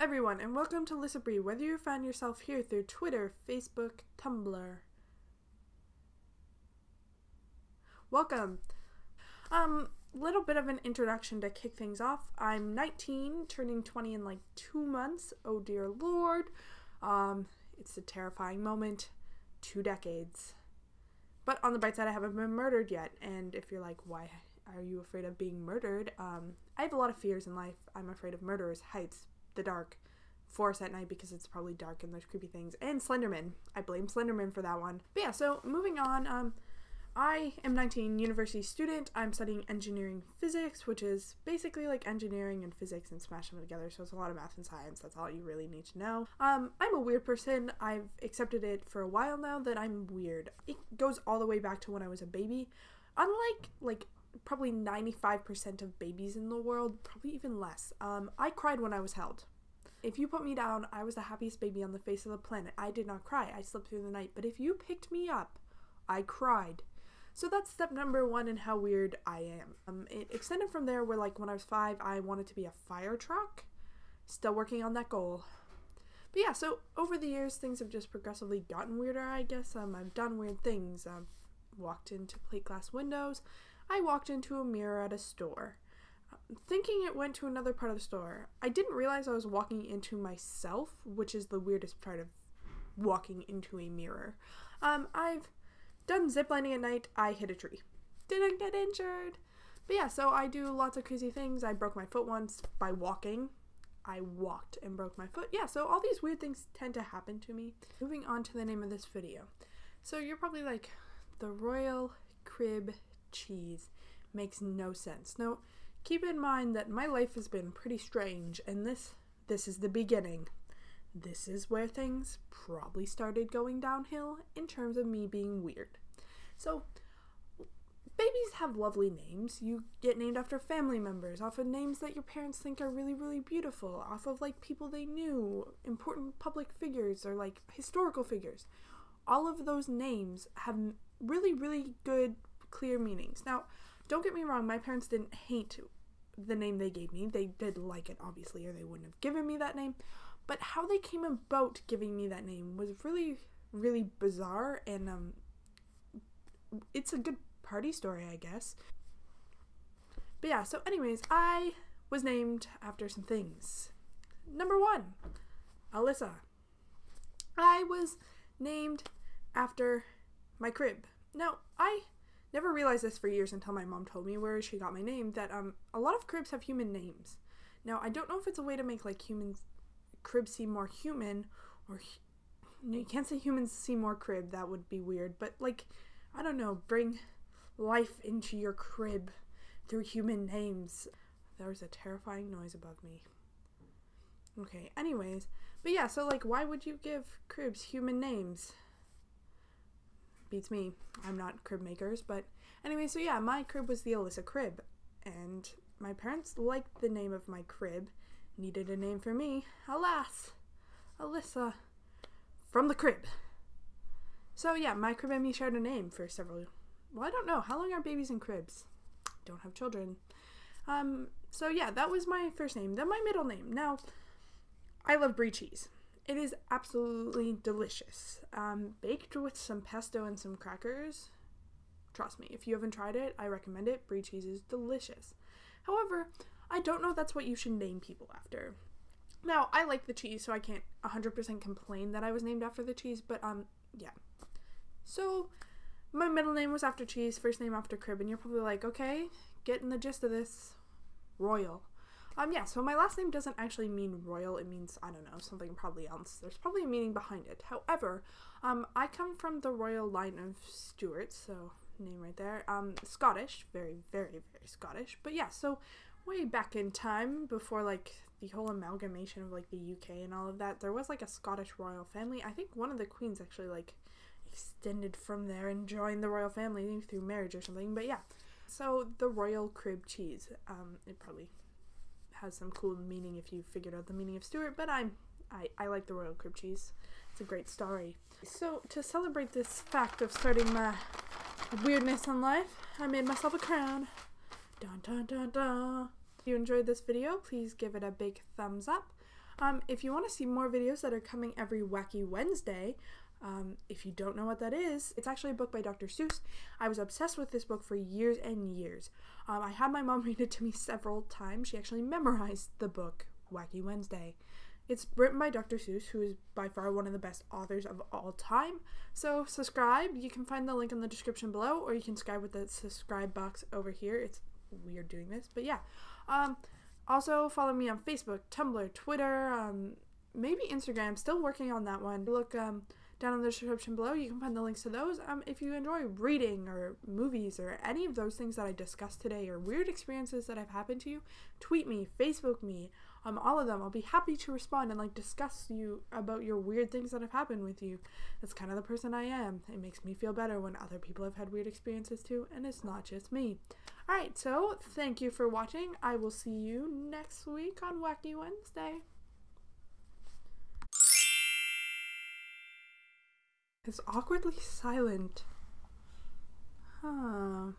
everyone, and welcome to Lissa Bree, whether you find yourself here through Twitter, Facebook, Tumblr. Welcome. Little bit of an introduction to kick things off. I'm 19, turning 20 in like 2 months. Oh dear Lord. It's a terrifying moment. 2 decades. But on the bright side, I haven't been murdered yet, and if you're like, why are you afraid of being murdered? I have a lot of fears in life. I'm afraid of murderers, heights, the dark, forest at night because it's probably dark and there's creepy things, and Slenderman. I blame Slenderman for that one. But yeah, so moving on, I am 19, university student. I'm studying engineering physics, which is basically like engineering and physics and smash them together, so it's a lot of math and science. That's all you really need to know. I'm a weird person. I've accepted it for a while now that I'm weird. It goes all the way back to when I was a baby. Unlike probably 95% of babies in the world, probably even less, I cried when I was held. If you put me down, I was the happiest baby on the face of the planet. I did not cry. I slept through the night. But if you picked me up, I cried. So that's step number 1 in how weird I am. It extended from there where, like, when I was 5, I wanted to be a fire truck. Still working on that goal. But yeah, so over the years, things have just progressively gotten weirder, I guess. I've done weird things. I've walked into plate glass windows. I walked into a mirror at a store, thinking it went to another part of the store. I didn't realize I was walking into myself, which is the weirdest part of walking into a mirror. I've done ziplining at night. I hit a tree. Didn't get injured. But yeah, so I do lots of crazy things. I broke my foot once by walking. I walked and broke my foot. Yeah, so all these weird things tend to happen to me. Moving on to the name of this video. So you're probably like, the Royal Crib cheese makes no sense. No, keep in mind that my life has been pretty strange, and this is the beginning. This is where things probably started going downhill in terms of me being weird. So babies have lovely names. You get named after family members, off of names that your parents think are really, really beautiful, off of like people they knew, important public figures, or like historical figures. All of those names have really, really good, clear meanings. Now, don't get me wrong, my parents didn't hate the name they gave me. They did like it, obviously, or they wouldn't have given me that name. But how they came about giving me that name was really, really bizarre, and it's a good party story, I guess. But yeah, so anyways, I was named after some things. Number 1, Alyssa. I was named after my crib. Now, I never realized this for years until my mom told me, where she got my name, that a lot of cribs have human names. Now, I don't know if it's a way to make like cribs seem more human, or you can't say humans seem more crib, that would be weird, but like, I don't know, bring life into your crib through human names. There was a terrifying noise above me. Okay, anyways, but yeah, so like, why would you give cribs human names? Beats me. I'm not crib makers, but anyway, so yeah, my crib was the Alyssa crib, and my parents liked the name of my crib, needed a name for me. Alas, Alyssa from the crib. So yeah, my crib and me shared a name for several, well, I don't know, how long are babies in cribs? Don't have children. So yeah, that was my first name. Then my middle name. Now, I love brie cheese. It is absolutely delicious. Baked with some pesto and some crackers. Trust me, if you haven't tried it, I recommend it. Brie cheese is delicious. However, I don't know if that's what you should name people after. Now, I like the cheese, so I can't 100% complain that I was named after the cheese, but yeah. So, my middle name was after cheese, first name after crib, and you're probably like, okay, getting the gist of this. Royal. Yeah, so my last name doesn't actually mean royal. It means, I don't know, something probably else. There's probably a meaning behind it. However, I come from the royal line of Stuart, so name right there. Scottish, very, very, very Scottish. But yeah, so way back in time, before like the whole amalgamation of like the UK and all of that, there was like a Scottish royal family. I think one of the queens actually like extended from there and joined the royal family through marriage or something. But yeah, so the royal crib cheese, it probably has some cool meaning if you figured out the meaning of Stuart, but I like the royal crib cheese. It's a great story. So to celebrate this fact of starting my weirdness in life, I made myself a crown. Dun dun dun dun. If you enjoyed this video, please give it a big thumbs up. If you want to see more videos that are coming every Wacky Wednesday, if you don't know what that is, it's actually a book by Dr. Seuss. I was obsessed with this book for years and years. I had my mom read it to me several times. She actually memorized the book, Wacky Wednesday. It's written by Dr. Seuss, who is by far one of the best authors of all time. So subscribe. You can find the link in the description below, or you can subscribe with the subscribe box over here. It's weird doing this, but yeah. Also follow me on Facebook, Tumblr, Twitter, maybe Instagram. Still working on that one. Look down in the description below. You can find the links to those. If you enjoy reading or movies or any of those things that I discussed today, or weird experiences that have happened to you, tweet me, Facebook me, all of them. I'll be happy to respond and discuss you about your weird things that have happened with you. That's kind of the person I am. It makes me feel better when other people have had weird experiences too, and it's not just me. Alright, so thank you for watching. I will see you next week on Wacky Wednesday. It's awkwardly silent. Huh.